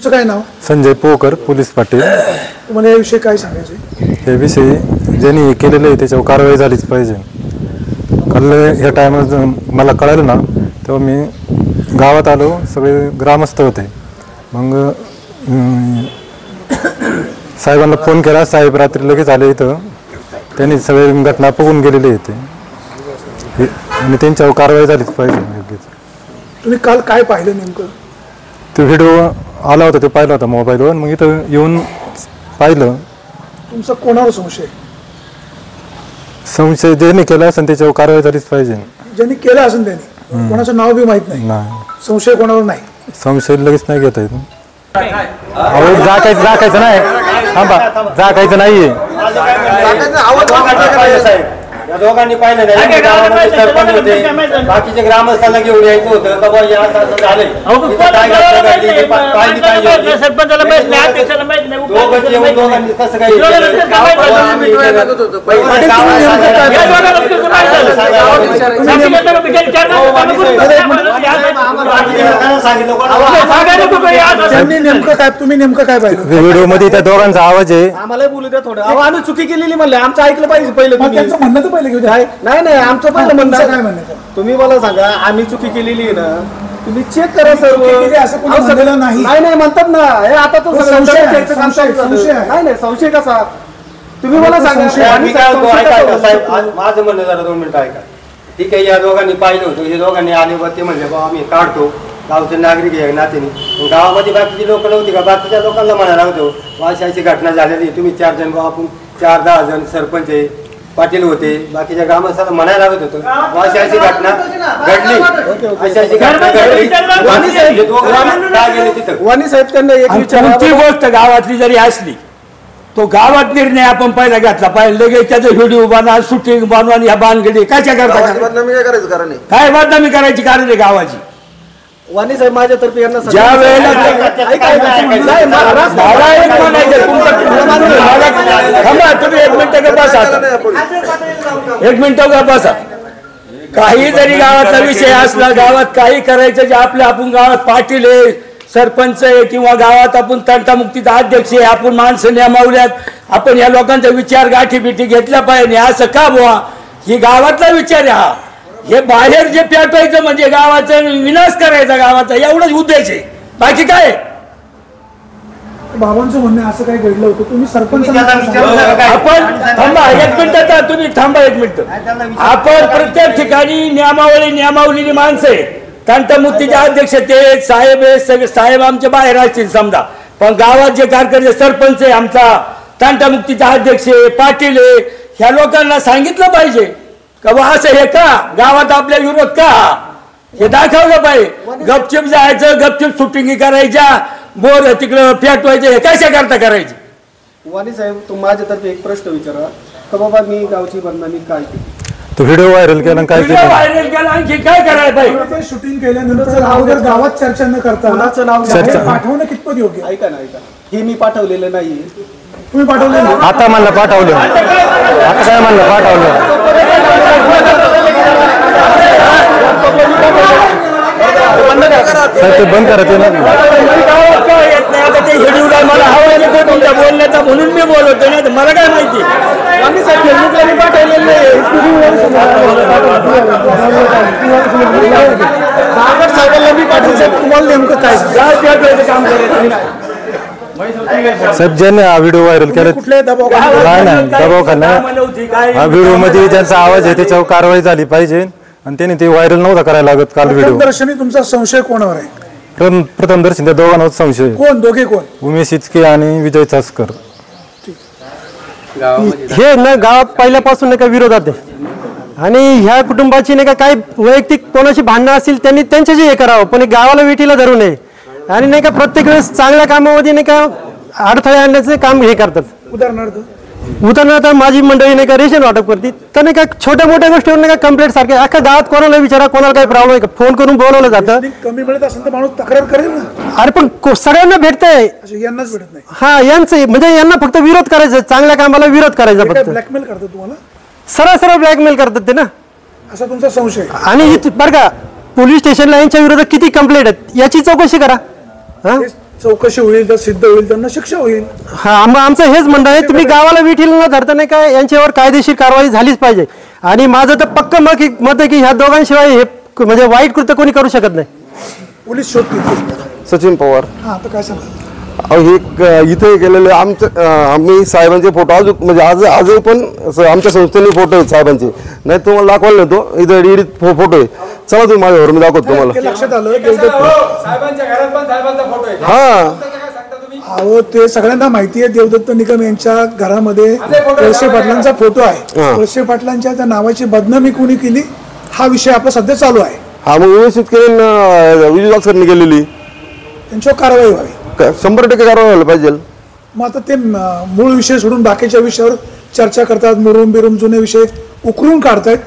तुमचं काय नाव? संजय पोकर, पोलीस पाटील. तुम्हाला याविषयी काय सांगायचं? याविषयी ज्यांनी केलेलं आहे त्याच्यावर कारवाई झालीच पाहिजे. काल ह्या टायमात मला कळालं ना तेव्हा मी गावात आलो, सगळे ग्रामस्थ होते. मग साहेबांना फोन केला, साहेब रात्री लगेच आले इथं. त्यांनी सगळे घटना बघून गेलेले होते आणि त्यांच्यावर कारवाई झालीच पाहिजे. तुम्ही काल काय पाहिलं नेमकं? तो व्हिडिओ आला होता, तो पाहिला होता मोबाईलवर. मग इथं येऊन पाहिलं. तुमचा कोणावर संशय? संशय ज्यांनी केला असेल त्याच्यावर कारवाई झालीच पाहिजे. ज्यांनी केलं असेल त्यांनी, कोणाचं नाव बी माहित नाही, संशय कोणावर नाही. संशय लगेच नाही घेता येत. जाकायचं नाही, जाकायचं नाहीये. या दोघांनी पाहिलं नाही, गावामध्ये सरपंच होते, बाकीचे ग्रामस्थांना घेऊन यायचं होतं. बाबा या असं झालंय, दोघांनी कसं काही नेमकं काय, तुम्ही नेमकं काय पाहिलं व्हिडिओ मध्ये? त्या दोघांचा आवाज आहे. आम्हाला बोलू द्या थोडं. आम्ही चुकी केलेली म्हणलं, आमचं ऐकलं पाहिजे पहिलं. त्यांचं म्हणणं तर पहिलं घेऊ द्या. नाही नाही, आमचं पहिलं म्हणणं काय म्हणणं? तुम्ही मला सांगा, आम्ही चुकी केलेली आहे ना, तुम्ही चेक करा सर्व. नाही नाही म्हणतात ना, हे आता तो संशय. नाही नाही, संशय कसा? तुम्ही मला सांगा. माझं म्हणणं जरा 2 मिनिटं ऐका. ठीक आहे, या दोघांनी पाहिलं होतं, हे दोघांनी आले बा, ते म्हणले बा आम्ही काढतो, गावचे नागरिक आहे नात्याने. गावामध्ये बाकीची लोक नव्हती का? बाकीच्या लोकांना म्हणायला होतो अशी घटना झालेली, तुम्ही 4 जण, आपण 4-10 जण, सरपंच आहे, पाटील होते, बाकीच्या ग्रामस्थांना म्हणायला लागत होतं अशी घटना घडली, अशी घटना घडली. वाणी साहेब त्यांना एक कोणती गोष्ट गावातली जरी असली, तो गावात निर्णय आपण पहिला घेतला पाहिजे. लगेच त्याचं व्हिडिओ बनवा, शूटिंग बनवा, या बांधगडी काय करायचं कारण आहे? काय बदनामी करायची कारण आहे गावाची? वाणी साहेब माझ्यातर्फे यांना ज्या वेळेला तुम्ही 1 मिनिट का बसा, 1 मिनिट का बसा. काही जरी गावातला विषय असला, गावात काही करायचं जे आपल्या, आपण गावात पाटील आहे, सरपंच आहे, किंवा गावात आपण तंटामुक्तीचा अध्यक्ष आहे, आपण माणसं नेमावल्यात, आपण या लोकांचा विचार गाठी बिठी घेतला पाहिजे. असं का बुवा? ही गावातला विचार आहे हा. हे बाहेर जे पेटवायचं म्हणजे गावाचा विनाश करायचा, गावाचा एवढाच उद्देश आहे, बाकी काय? बाबांचं म्हणणं असं काय घडलं होतं, तुम्ही सरपंच आपण थांबा 1 मिनिट, तुम्ही थांबा 1 मिनिट. आपण प्रत्येक ठिकाणी नियमावलेली माणसं आहे, तंटामुक्तीचे अध्यक्ष ते साहेब आहे, सगळे साहेब आमच्या बाहेर असतील समजा, पण गावात जे कार्यकर्ते, सरपंच आहे आमचा, तंटामुक्तीचा अध्यक्ष आहे, पाटील आहे, ह्या लोकांना सांगितलं पाहिजे का बा असं हे का गावात आपल्या विरोध का, हे दाखवलं पाहिजे. गपचिप जायचं, गपचिप शूटिंग करायच्या, बोर तिकडं पेटवायचं, हे कशा करता करायचे? वाणी साहेब, तुम्ही माझ्यातर्फे एक प्रश्न विचारा का बाबा, मी गावची बदनामी काय केली? तो व्हिडिओ व्हायरल केला, काय केलं? व्हायरल केला, आणखी काय करायला पाहिजे? शूटिंग केल्यानंतर अगोदर गावात चर्चा न करता कोणाचं नाव पाठवणं कितपत योग्य? ऐका ना, ऐका, हे मी पाठवलेलं नाहीये. तुम्ही पाठवलं? आता म्हणलं पाठवलं, आता काय म्हणलं पाठवलं? ते बंद करा, ते मला हवा येतो तुमच्या बोलण्याचा, म्हणून मी बोलवतो, नाही मला काय माहिती. पाठवलेलं नाही. साहेबांना मी पाठवलं, तुम्हाला नेमकं काय काम करायचं? साहेब, ज्यांनी हा व्हिडिओ व्हायरल केला, कुठल्या दबाव? नाही दबावखाना, हा व्हिडिओ मध्ये ज्यांचा आवाज आहे त्याच्यावर कारवाई झाली पाहिजे. आणि त्याने ते व्हायरल नव्हता करायला लागत काल व्हिडिओ. प्रथमदर्शनी तुमचा संशय कोणावर आहे? प्रथमदर्शनी त्या दोघांवर संशय. कोण? दोघे कोण? उमेश इचके आणि विजय चासकर. हे ना गावात पहिल्यापासून नाही का विरोधात आहे, आणि ह्या कुटुंबाची नाही का काही वैयक्तिक कोणाशी भांडणं असतील त्यांनी त्यांच्याशी हे करावं, पण गावाला विटीला धरू नये. आणि नाही का प्रत्येक वेळेस चांगल्या कामामध्ये नाही का अडथळे आणण्याचे काम हे करतात. उदाहरणार्थ माझी मंडळी नाही का रेशन वाटप करते, तर नाही का छोट्या मोठ्या गोष्टीवर नाही का कंप्लेंट सारखे अख्खा गावात कोणाला विचारा, कोणाला काही प्रॉब्लेम आहे का, फोन करून बोलवलं जातं. कमी मिळत असेल तर माणूस तक्रार करेल ना. अरे पण सगळ्यांना भेटतंय, यांनाच भेटत नाही. हा, यांचं म्हणजे यांना फक्त विरोध करायचा, चांगल्या कामाला विरोध करायचा फक्त. ब्लॅकमेल करतात तुम्हाला, सरळ ब्लॅकमेल करतात ते ना, असा तुमचा संशय. आणि बरं का पोलीस स्टेशनला यांच्या विरोधात किती कंप्लेंट आहेत याची चौकशी करा. चौकशी होईल, तर सिद्ध होईल, त्यांना शिक्षा होईल. हा आमचं हेच म्हणणं आहे, तुम्ही गावाला विठील न धरता नाही का यांच्यावर कायदेशीर कारवाई झालीच पाहिजे. आणि माझं तर पक्क मत आहे की ह्या दोघांशिवाय हे म्हणजे वाईट कृत्य कोणी करू शकत नाही. पोलीस शोधतील. सचिन पवार. हा तर काय सांगा. हे इथे गेलेले आम्ही साहेबांचे फोटो अजून म्हणजे आजही पण आमच्या संस्थेने फोटो आहेत साहेबांचे. नाही तुम्हाला दाखवायला नव्हतो, इथे एडिट फोटो आहे. चला तुम्ही माझ्यावर, मी दाखवतो तुम्हाला. ते लक्षात आलं साहेबांच्या घरात पण साहेबांचा फोटो आहे. हा अहो ते सगळ्यांना माहिती आहे. देवदत्त निकम यांच्या घरामध्ये वळसे पाटलांचा फोटो आहे. वळसे पाटलांच्या त्या नावाची बदनामी कोणी केली हा विषय आपला सध्या चालू आहे. हा मग व्यवस्थित करून विजय सरनी केलेली त्यांच्यावर कारवाई व्हावी. 100% कारवाई व्हायला पाहिजे. मग आता ते मूळ विषय सोडून बाकीच्या विषयावर चर्चा करतात. मुरुम बिरुम जुने विषय उकरून काढतायत.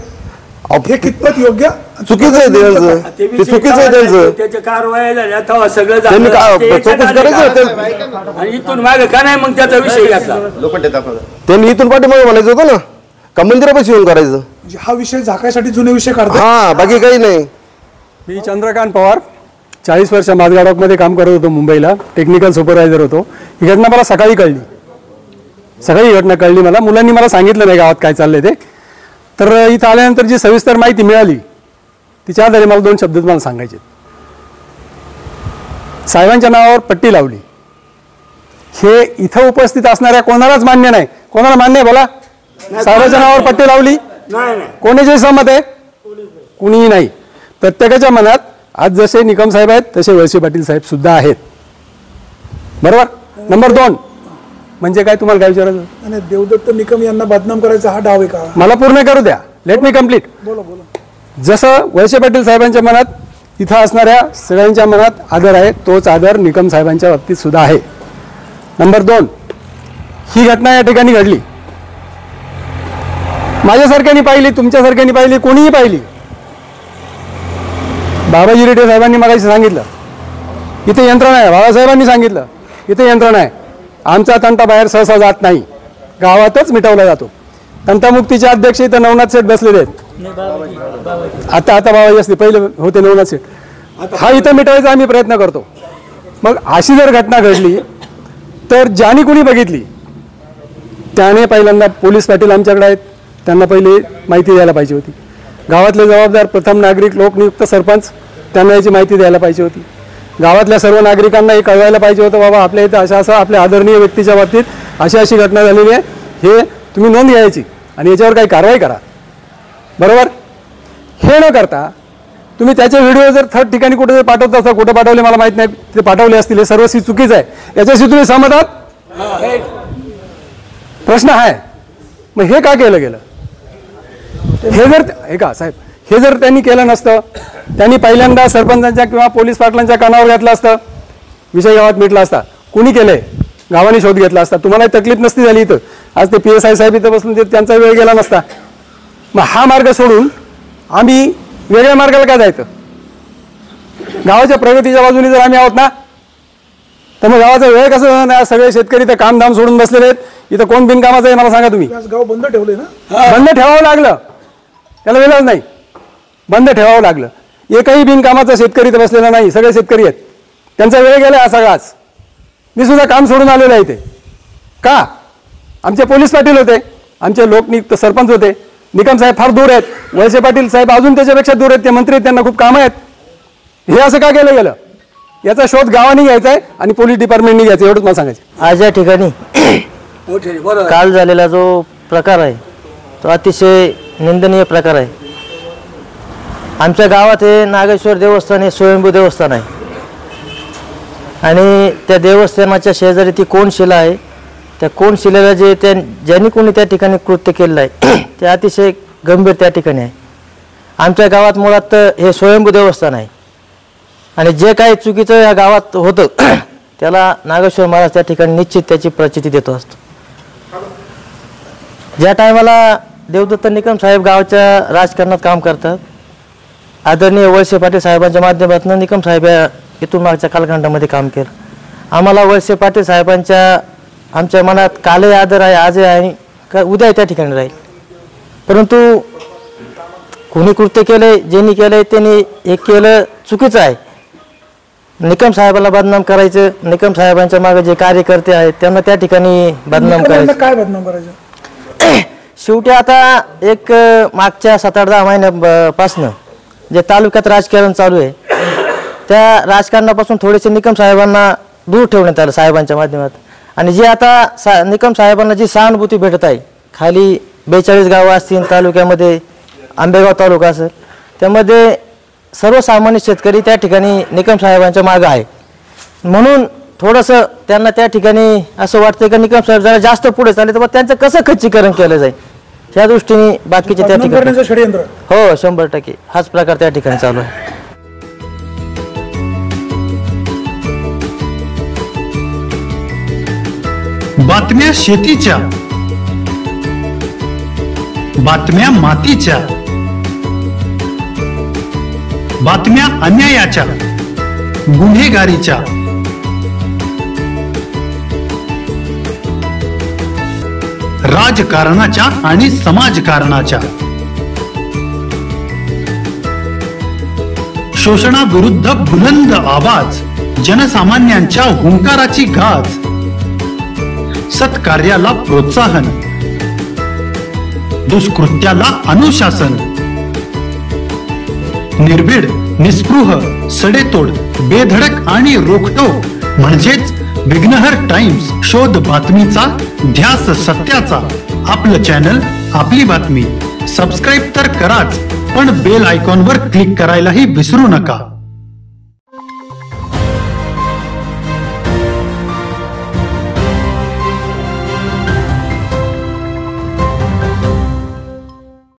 हे कितपत योग्य? चुकीचं आहे त्यांचं, ते चुकीचं आहे त्यांचं. त्याच्या कारवाया झाल्या तेव्हा सगळं त्यांनी झालं. ते चौकशी एका करायचं. आणि इथून मागे का नाही मग त्याचा विषय घातला. त्यांनी इथून पाठीमागे म्हणायचं होतं ना का मंदिरापाशी येऊन करायचं. म्हणजे हा विषय झाकायसाठी जुने विषय काढतात. हा बाकी काही नाही. मी चंद्रकांत पवार, 40 वर्ष माझगाडॉकमध्ये काम करत होतो, मुंबईला टेक्निकल सुपरवायझर होतो. ही घटना मला सकाळी कळली. सकाळी घटना कळली मला, मुलांनी मला सांगितलं नाही गावात काय चाललंय ते. तर इथं आल्यानंतर जी सविस्तर माहिती मिळाली तिच्या आधारे मला 2 शब्द तुम्हाला सांगायचे. साहेबांच्या नावावर पट्टी लावली हे इथं उपस्थित असणाऱ्या कोणालाच मान्य नाही. कोणाला मान्य आहे बोला? साहेबांच्या नावावर पट्टी लावली कोणाचे सहमत आहे? कुणीही नाही. प्रत्येकाच्या मनात आज जसे निकम साहेब आहेत तसे वळसे पाटील साहेब सुद्धा आहेत. बरोबर. नंबर 2 म्हणजे काय, तुम्हाला काय विचारायचं? आणि देवदत्त निकम यांना बदनाम करायचा हा डाव आहे का? मला पूर्ण करू द्या. Let me complete. बोला बोला. जसं वळसे पाटील साहेबांच्या मनात इथं असणाऱ्या सगळ्यांच्या मनात आदर आहे, तोच आदर निकम साहेबांच्या बाबतीत सुद्धा आहे. नंबर 2, ही घटना या ठिकाणी घडली. माझ्यासारख्यानी पाहिली, तुमच्यासारख्यानी पाहिली, कोणीही पाहिली. बाबाजी रेड्डी साहेबांनी मला सांगितलं इथे यंत्रणा आहे. बाबासाहेबांनी सांगितलं इथे यंत्रणा आहे. आमचा तंटा बाहेर सहसा जात नाही, गावातच मिटवला जातो. तंटामुक्तीचे अध्यक्ष इथं नवनाथ सेठ बसलेले आहेत. आता बाबाजी असते, पहिले होते नवनाथ सेठ. हा इथं मिटवायचा आम्ही प्रयत्न करतो. मग अशी जर घटना घडली तर ज्याने कुणी बघितली त्याने पहिल्यांदा पोलीस पाटील आमच्याकडे आहेत, त्यांना पहिले माहिती द्यायला पाहिजे होती. गावातले जबाबदार प्रथम नागरिक लोकनियुक्त सरपंच त्यांना याची माहिती द्यायला पाहिजे होती. गावातल्या सर्व नागरिकांना हे कळवायला पाहिजे होतं, बाबा आपल्या इथं असं आपल्या आदरणीय व्यक्तीच्या बाबतीत अशी घटना झालेली आहे, हे तुम्ही नोंद घ्यायची आणि याच्यावर काही कारवाई करा. बरोबर. हे न करता तुम्ही त्याचे व्हिडिओ जर थर्ड ठिकाणी कुठे जर पाठवत असता, कुठे पाठवले मला माहित नाही, ते पाठवले असतील, हे सर्वस्वी चुकीचं आहे. याच्याशी तुम्ही सहमत आहात? प्रश्न आहे मग हे का केलं गेलं? हे जर हे का साहेब, हे जर त्यांनी केलं नसतं, त्यांनी पहिल्यांदा सरपंचांच्या किंवा पोलीस पाटलांच्या कानावर घातलं असतं, विषय गावात मिटला असता. कुणी केलंय? गावाने शोध घेतला असता, तुम्हाला तकलीफ नसती झाली. इथं आज ते PSI साहेब इथं बसून त्यांचा वेळ गेला नसता. मग हा मार्ग सोडून आम्ही वेगळ्या मार्गाला काय जायचं? गावाच्या प्रगतीच्या बाजूने जर आम्ही आहोत ना, तर मग गावाचा वेळ कसं जाणार? सगळे शेतकरी तर कामधाम सोडून बसलेले आहेत. इथं कोण बिनकामाचं आहे मला सांगा तुम्ही? गाव बंद ठेवले ना. बंद ठेवावं लागलं, त्याला वेळच नाही, बंद ठेवावं लागलं. एकही बिनकामाचा शेतकरी तर बसलेला नाही, सगळे शेतकरी आहेत. त्यांचा वेळ गेला हा सगळाच. मी सुद्धा काम सोडून आलेलो आहे इथे. का? आमचे पोलीस पाटील होते, आमचे लोकनियुक्त सरपंच होते. निकम साहेब फार दूर आहेत, वळसे पाटील साहेब अजून त्याच्यापेक्षा दूर आहेत, ते मंत्री आहेत, त्यांना खूप कामं आहेत. हे असं का केलं गेलं? याचा शोध गावाने घ्यायचा आहे आणि पोलीस डिपार्टमेंटने घ्यायचं, एवढंच मला सांगायचं. आज या ठिकाणी काल झालेला जो प्रकार आहे तो अतिशय निंदनीय प्रकार आहे. आमच्या गावात हे नागेश्वर देवस्थान हे स्वयंभू देवस्थान आहे आणि त्या देवस्थानाच्या शेजारी ती कोणशिला आहे. त्या कोणशिलेला ज्यांनी कोणी त्या ठिकाणी कृत्य केलेलं आहे ते अतिशय गंभीर त्या ठिकाणी आहे. आमच्या गावात मुळात हे स्वयंभू देवस्थान आहे आणि जे काही चुकीचं या गावात होतं त्याला नागेश्वर महाराज त्या ठिकाणी निश्चित त्याची प्रचिती देतो असतो. ज्या टायमाला देवदत्त निकम साहेब गावच्या राजकारणात काम करतात, आदरणीय वळसे पाटील साहेबांच्या माध्यमातून निकम साहेब या इथून मागच्या कालखंडामध्ये काम केलं. आम्हाला वळसे पाटील साहेबांच्या आमच्या मनात कालही आदर आहे, आजही आहे, का उद्या त्या ठिकाणी राहील. परंतु कोणी कृत्य केलंय, ज्यांनी केलंय त्यांनी हे केलं चुकीचं आहे. निकम साहेबाला बदनाम करायचं, निकम साहेबांच्या मागे जे कार्यकर्ते आहेत त्यांना त्या ठिकाणी बदनाम करायचं. काय बदनाम करायचं? शेवटी आता एक मागच्या 7-8-10 महिन्यापासून जे तालुक्यात राजकारण चालू आहे त्या राजकारणापासून थोडेसे निकम साहेबांना दूर ठेवण्यात आलं साहेबांच्या माध्यमात. आणि जे आता निकम साहेबांना जी सहानुभूती भेटत आहे, खाली 42 गावं असतील तालुक्यामध्ये, आंबेगाव तालुका असेल, त्यामध्ये सर्वसामान्य शेतकरी त्या ठिकाणी निकम साहेबांच्या मागे आहे. म्हणून थोडंसं त्यांना त्या ठिकाणी असं वाटतं की निकम साहेब जरा जास्त पुढे चालले तर त्यांचं कसं खच्चीकरण केलं जाईल ह्या दृष्टीने बाकीचे त्या ठिकाणी षडयंत्र. हो 100% हाच प्रकार त्या ठिकाणी चालू आहे. बातम्या शेतीच्या, बातम्या मातीच्या, बातम्या अन्यायाच्या, गुन्हेगारीच्या, राजकारणाच्या आणि समाजकारणाच्या, शोषणाविरुद्ध बुलंद आवाज, जनसामान्यांच्या हुंकाराची गाज, सत्कार्याला प्रोत्साहन, दुष्कृत्याला अनुशासन, निर्भीड, निस्पृह, सडेतोड, बेधडक आणि रोखठोक म्हणजेच विघ्नहर टाइम्स. शोध बातमीचा, ध्यास सत्याचा. आपलं चॅनल, आपली बातमी. सबस्क्राईब तर कराच, पण बेल आयकॉनवर क्लिक करायलाही विसरू नका.